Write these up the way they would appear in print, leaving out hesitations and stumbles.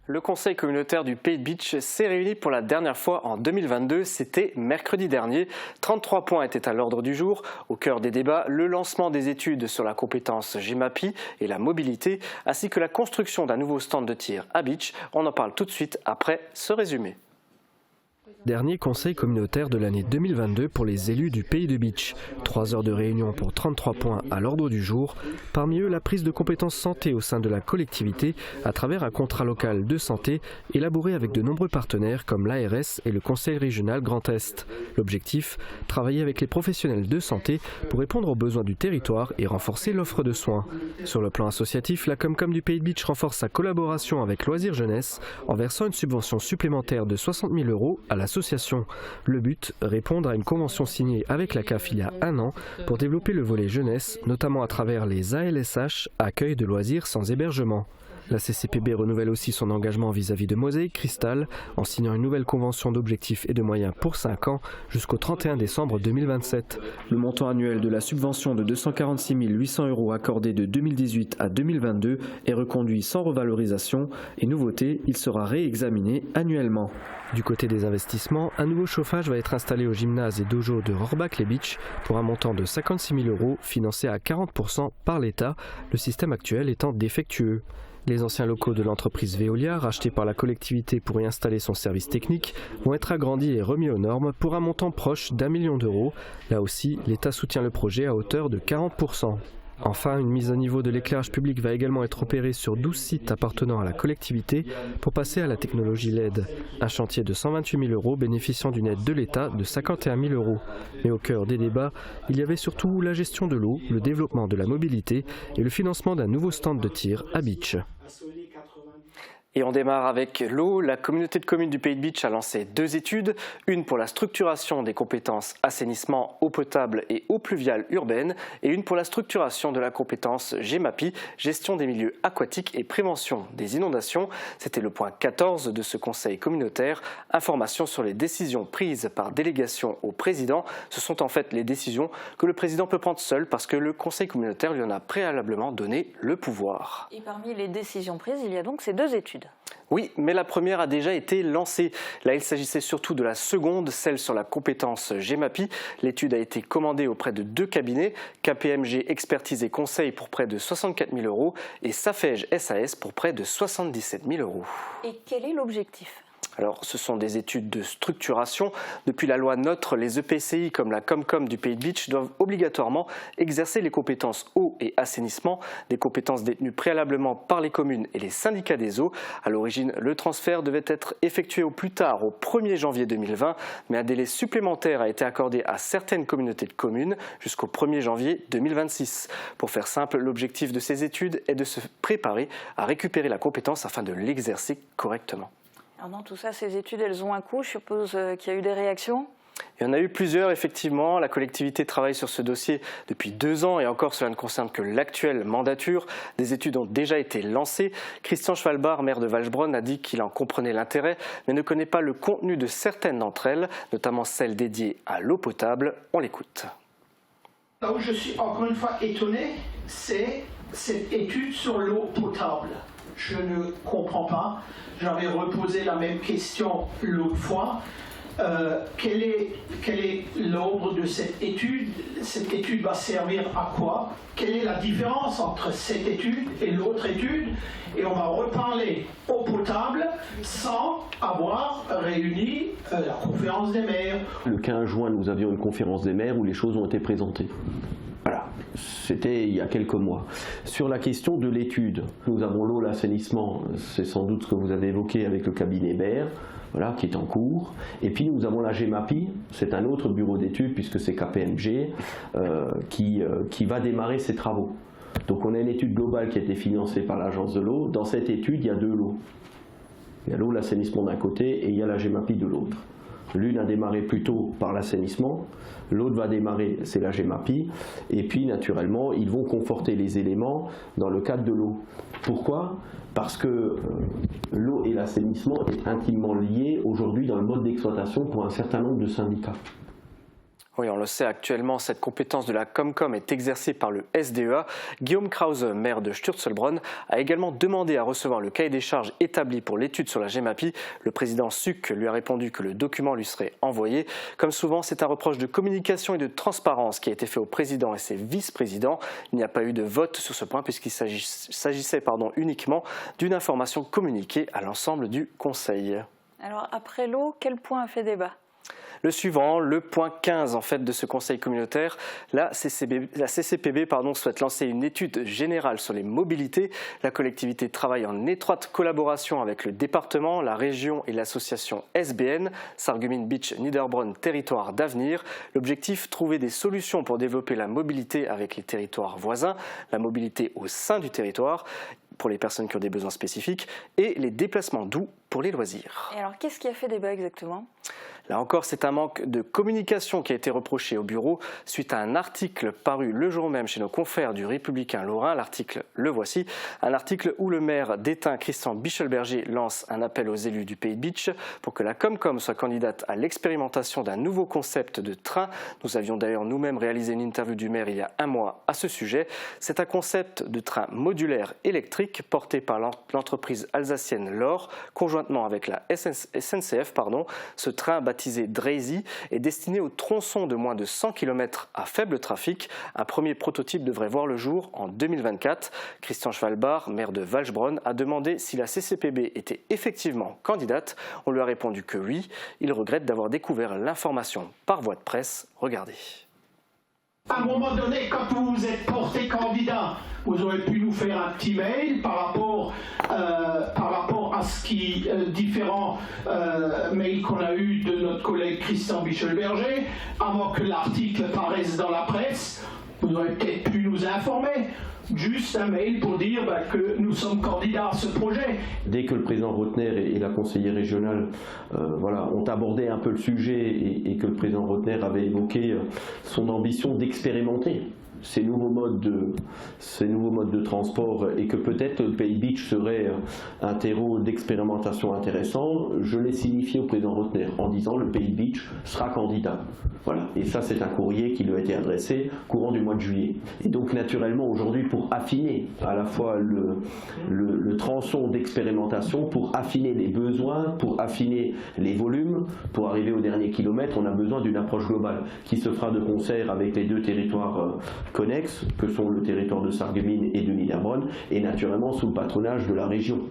Le conseil communautaire du Pays de Bitche s'est réuni pour la dernière fois en 2022, c'était mercredi dernier. 33 points étaient à l'ordre du jour. Au cœur des débats, le lancement des études sur la compétence GEMAPI et la mobilité, ainsi que la construction d'un nouveau stand de tir à Bitche. On en parle tout de suite après ce résumé. Dernier conseil communautaire de l'année 2022 pour les élus du Pays de Bitche. 3 heures de réunion pour 33 points à l'ordre du jour. Parmi eux, la prise de compétences santé au sein de la collectivité à travers un contrat local de santé élaboré avec de nombreux partenaires comme l'ARS et le Conseil régional Grand Est. L'objectif, travailler avec les professionnels de santé pour répondre aux besoins du territoire et renforcer l'offre de soins. Sur le plan associatif, la Comcom du Pays de Bitche renforce sa collaboration avec Loisirs Jeunesse en versant une subvention supplémentaire de 60 000 € à l'association. Le but, répondre à une convention signée avec la CAF il y a un an pour développer le volet jeunesse, notamment à travers les ALSH, accueil de loisirs sans hébergement. La CCPB renouvelle aussi son engagement vis-à-vis de Mosaïque Cristal en signant une nouvelle convention d'objectifs et de moyens pour 5 ans jusqu'au 31 décembre 2027. Le montant annuel de la subvention de 246 800 € accordé de 2018 à 2022 est reconduit sans revalorisation et nouveauté, il sera réexaminé annuellement. Du côté des investissements, un nouveau chauffage va être installé au gymnase et dojo de Rohrbach-les-Bitches pour un montant de 56 000 € financé à 40% par l'État, le système actuel étant défectueux. Les anciens locaux de l'entreprise Veolia, rachetés par la collectivité pour y installer son service technique, vont être agrandis et remis aux normes pour un montant proche d'1 million d'euros. Là aussi, l'État soutient le projet à hauteur de 40%. Enfin, une mise à niveau de l'éclairage public va également être opérée sur 12 sites appartenant à la collectivité pour passer à la technologie LED. Un chantier de 128 000 € bénéficiant d'une aide de l'État de 51 000 €. Mais au cœur des débats, il y avait surtout la gestion de l'eau, le développement de la mobilité et le financement d'un nouveau stand de tir à Bitche. Et on démarre avec l'eau. La communauté de communes du Pays de Bitche a lancé 2 études, une pour la structuration des compétences assainissement, eau potable et eau pluviale urbaine, et une pour la structuration de la compétence GEMAPI, gestion des milieux aquatiques et prévention des inondations. C'était le point 14 de ce conseil communautaire. Information sur les décisions prises par délégation au président. Ce sont en fait les décisions que le président peut prendre seul parce que le conseil communautaire lui en a préalablement donné le pouvoir. Et parmi les décisions prises, il y a donc ces 2 études. Oui, mais la première a déjà été lancée. Là, il s'agissait surtout de la seconde, celle sur la compétence GEMAPI. L'étude a été commandée auprès de 2 cabinets, KPMG Expertise et Conseil pour près de 64 000 € et Safej SAS pour près de 77 000 €. Et quel est l'objectif ? Alors, ce sont des études de structuration. Depuis la loi NOTRe, les EPCI comme la Comcom du Pays de Bitche doivent obligatoirement exercer les compétences eau et assainissement, des compétences détenues préalablement par les communes et les syndicats des eaux. À l'origine, le transfert devait être effectué au plus tard, au 1er janvier 2020, mais un délai supplémentaire a été accordé à certaines communautés de communes jusqu'au 1er janvier 2026. Pour faire simple, l'objectif de ces études est de se préparer à récupérer la compétence afin de l'exercer correctement. Alors dans tout ça, ces études, elles ont un coût. Je suppose qu'il y a eu des réactions ? Il y en a eu plusieurs, effectivement. La collectivité travaille sur ce dossier depuis 2 ans et encore cela ne concerne que l'actuelle mandature. Des études ont déjà été lancées. Christian Schwalbard, maire de Walchbronn, a dit qu'il en comprenait l'intérêt mais ne connaît pas le contenu de certaines d'entre elles, notamment celles dédiées à l'eau potable. On l'écoute. Là où je suis encore une fois étonné, c'est cette étude sur l'eau potable. Je ne comprends pas. J'avais reposé la même question l'autre fois. Quel est l'ordre de cette étude? Cette étude va servir à quoi? Quelle est la différence entre cette étude et l'autre étude? Et on va reparler eau potable sans avoir réuni la conférence des maires. Le 15 juin, nous avions une conférence des maires où les choses ont été présentées. Voilà, c'était il y a quelques mois. Sur la question de l'étude, nous avons l'eau, l'assainissement, c'est sans doute ce que vous avez évoqué avec le cabinet Baird, voilà, qui est en cours. Et puis nous avons la GEMAPI, c'est un autre bureau d'études puisque c'est KPMG qui va démarrer ses travaux. Donc on a une étude globale qui a été financée par l'agence de l'eau. Dans cette étude, il y a 2 lots. Il y a l'eau, l'assainissement d'un côté et il y a la GEMAPI de l'autre. L'une a démarré plutôt par l'assainissement, l'autre va démarrer, c'est la GEMAPI, et puis naturellement, ils vont conforter les éléments dans le cadre de l'eau. Pourquoi? Parce que l'eau et l'assainissement est intimement liés aujourd'hui dans le mode d'exploitation pour un certain nombre de syndicats. Oui, on le sait actuellement, cette compétence de la Comcom est exercée par le SDEA. Guillaume Krause, maire de Sturzelbronn, a également demandé à recevoir le cahier des charges établi pour l'étude sur la Gemapi. Le président Suc lui a répondu que le document lui serait envoyé. Comme souvent, c'est un reproche de communication et de transparence qui a été fait au président et ses vice-présidents. Il n'y a pas eu de vote sur ce point puisqu'il s'agissait uniquement d'une information communiquée à l'ensemble du Conseil. Alors après l'eau, quel point a fait débat ? Le suivant, le point 15 en fait de ce conseil communautaire, la CCPB souhaite lancer une étude générale sur les mobilités. La collectivité travaille en étroite collaboration avec le département, la région et l'association SBN, Sarreguemines Beach Niederbronn Territoire d'avenir. L'objectif, trouver des solutions pour développer la mobilité avec les territoires voisins, la mobilité au sein du territoire pour les personnes qui ont des besoins spécifiques et les déplacements doux pour les loisirs. Et alors qu'est-ce qui a fait débat exactement ? Là encore, c'est un manque de communication qui a été reproché au bureau suite à un article paru le jour même chez nos confrères du Républicain Lorrain. L'article, le voici, un article où le maire d'Étain, Christian Bichelberger, lance un appel aux élus du Pays de Bitche pour que la Comcom soit candidate à l'expérimentation d'un nouveau concept de train. Nous avions d'ailleurs nous-mêmes réalisé une interview du maire il y a un mois à ce sujet. C'est un concept de train modulaire électrique porté par l'entreprise alsacienne LOR, conjointement avec la SNCF. Ce train baptisé Dreisy est destiné aux tronçons de moins de 100 km à faible trafic. Un premier prototype devrait voir le jour en 2024. Christian Schwalbach, maire de Walchbronn, a demandé si la CCPB était effectivement candidate. On lui a répondu que oui. Il regrette d'avoir découvert l'information par voie de presse. Regardez. À un moment donné, quand vous vous êtes porté candidat, vous aurez pu nous faire un petit mail par rapport à ce qui différents mails qu'on a eu de notre collègue Christian Bichelberger, avant que l'article paraisse dans la presse. Vous aurez peut-être pu nous informer. Juste un mail pour dire que nous sommes candidats à ce projet. Dès que le président Rotner et la conseillère régionale ont abordé un peu le sujet et que le président Rotner avait évoqué son ambition d'expérimenter ces nouveaux modes de transport et que peut-être le Pays Beach serait un terreau d'expérimentation intéressant, je l'ai signifié au président Rotner en disant le Pays Beach sera candidat. Voilà. Et ça, c'est un courrier qui lui a été adressé courant du mois de juillet. Et donc, naturellement, aujourd'hui, pour affiner à la fois le tronçon d'expérimentation, pour affiner les besoins, pour affiner les volumes, pour arriver au dernier kilomètre, on a besoin d'une approche globale qui se fera de concert avec les deux territoires connexes, que sont le territoire de Sarreguemines et de Niederbronn, et naturellement sous le patronage de la région.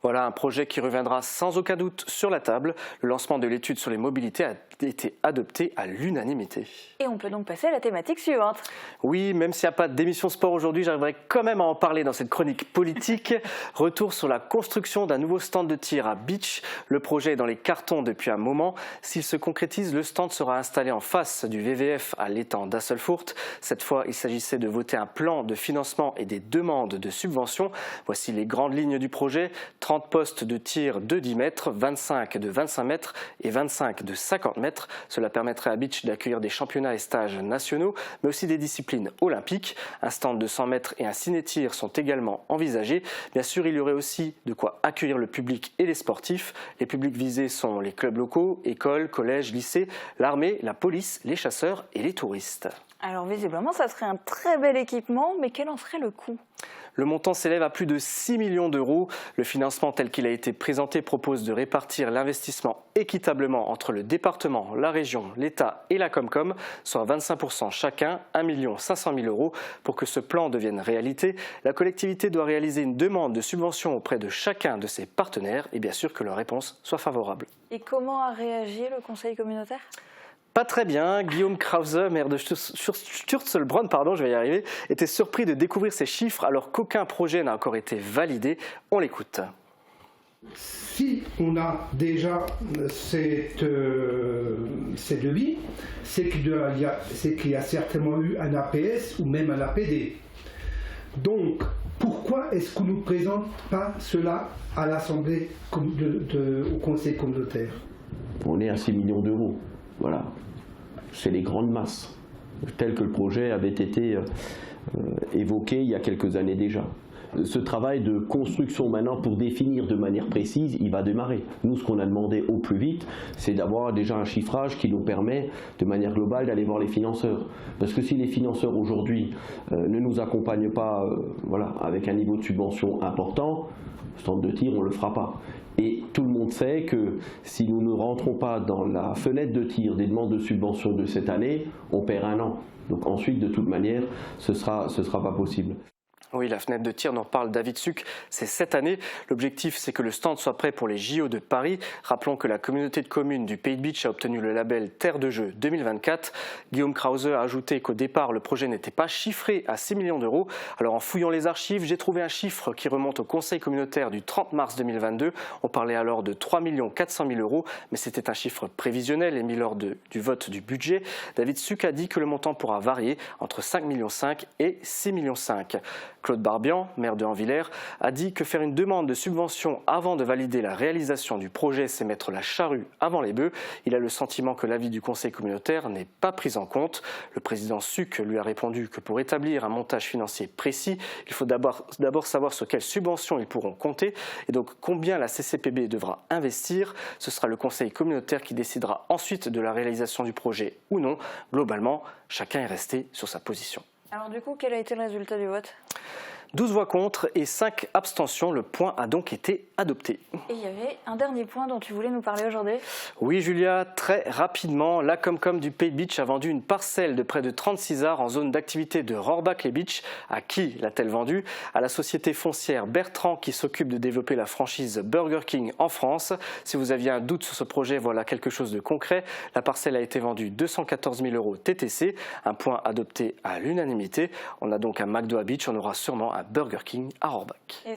Voilà un projet qui reviendra sans aucun doute sur la table. Le lancement de l'étude sur les mobilités a été adopté à l'unanimité. Et on peut donc passer à la thématique suivante. Oui, même s'il n'y a pas d'émission sport aujourd'hui, j'arriverai quand même à en parler dans cette chronique politique. Retour sur la construction d'un nouveau stand de tir à Bitche. Le projet est dans les cartons depuis un moment. S'il se concrétise, le stand sera installé en face du VVF à l'étang d'Asselfurt. Cette fois, il s'agissait de voter un plan de financement et des demandes de subventions. Voici les grandes lignes du projet. 30 postes de tir de 10 mètres, 25 de 25 mètres et 25 de 50 mètres. Cela permettrait à Bitche d'accueillir des championnats et stages nationaux, mais aussi des disciplines olympiques. Un stand de 100 mètres et un ciné-tir sont également envisagés. Bien sûr, il y aurait aussi de quoi accueillir le public et les sportifs. Les publics visés sont les clubs locaux, écoles, collèges, lycées, l'armée, la police, les chasseurs et les touristes. Alors visiblement, ça serait un très bel équipement, mais quel en serait le coût ? Le montant s'élève à plus de 6 millions d'euros. Le financement tel qu'il a été présenté propose de répartir l'investissement équitablement entre le département, la région, l'État et la Comcom, soit 25% chacun, 1 500 000 euros. Pour que ce plan devienne réalité, la collectivité doit réaliser une demande de subvention auprès de chacun de ses partenaires et bien sûr que leur réponse soit favorable. Et comment a réagi le conseil communautaire ? Pas très bien. Guillaume Krause, maire de Sturzelbronn, était surpris de découvrir ces chiffres alors qu'aucun projet n'a encore été validé. On l'écoute. Si on a déjà ces devis, c'est qu'il y a certainement eu un APS ou même un APD. Donc, pourquoi est-ce qu'on ne nous présente pas cela à l'Assemblée au Conseil communautaire ? On est à 6 millions d'euros. Voilà, c'est les grandes masses, tel que le projet avait été évoqué il y a quelques années déjà. Ce travail de construction maintenant pour définir de manière précise, il va démarrer. Nous, ce qu'on a demandé au plus vite, c'est d'avoir déjà un chiffrage qui nous permet de manière globale d'aller voir les financeurs. Parce que si les financeurs aujourd'hui ne nous accompagnent pas voilà, avec un niveau de subvention important, stand de tir, on ne le fera pas. Et tout le monde sait que si nous ne rentrons pas dans la fenêtre de tir des demandes de subvention de cette année, on perd un an. Donc ensuite, de toute manière, ce sera pas possible. Oui, la fenêtre de tir dont parle David Suc, c'est cette année. L'objectif, c'est que le stand soit prêt pour les JO de Paris. Rappelons que la communauté de communes du Pays de Bitche a obtenu le label Terre de Jeux 2024. Guillaume Krause a ajouté qu'au départ, le projet n'était pas chiffré à 6 millions d'euros. Alors en fouillant les archives, j'ai trouvé un chiffre qui remonte au conseil communautaire du 30 mars 2022. On parlait alors de 3 400 000 euros, mais c'était un chiffre prévisionnel émis lors du vote du budget. David Suc a dit que le montant pourra varier entre 5,5 millions et 6,5 millions. Claude Barbian, maire de Anvillers, a dit que faire une demande de subvention avant de valider la réalisation du projet, c'est mettre la charrue avant les bœufs. Il a le sentiment que l'avis du conseil communautaire n'est pas pris en compte. Le président Suc lui a répondu que pour établir un montage financier précis, il faut d'abord savoir sur quelles subventions ils pourront compter et donc combien la CCPB devra investir. Ce sera le conseil communautaire qui décidera ensuite de la réalisation du projet ou non. Globalement, chacun est resté sur sa position. Alors du coup, quel a été le résultat du vote ? 12 voix contre et 5 abstentions. Le point a donc été adopté. Et il y avait un dernier point dont tu voulais nous parler aujourd'hui. Oui Julia, très rapidement, la Comcom du Pays de Bitche a vendu une parcelle de près de 36 arts en zone d'activité de Rohrbach-les-Bitches. À qui l'a-t-elle vendue ? À la société foncière Bertrand qui s'occupe de développer la franchise Burger King en France. Si vous aviez un doute sur ce projet, voilà quelque chose de concret. La parcelle a été vendue 214 000 euros TTC, un point adopté à l'unanimité. On a donc un McDo à Bitche, on aura sûrement un Burger King à Rohrbach.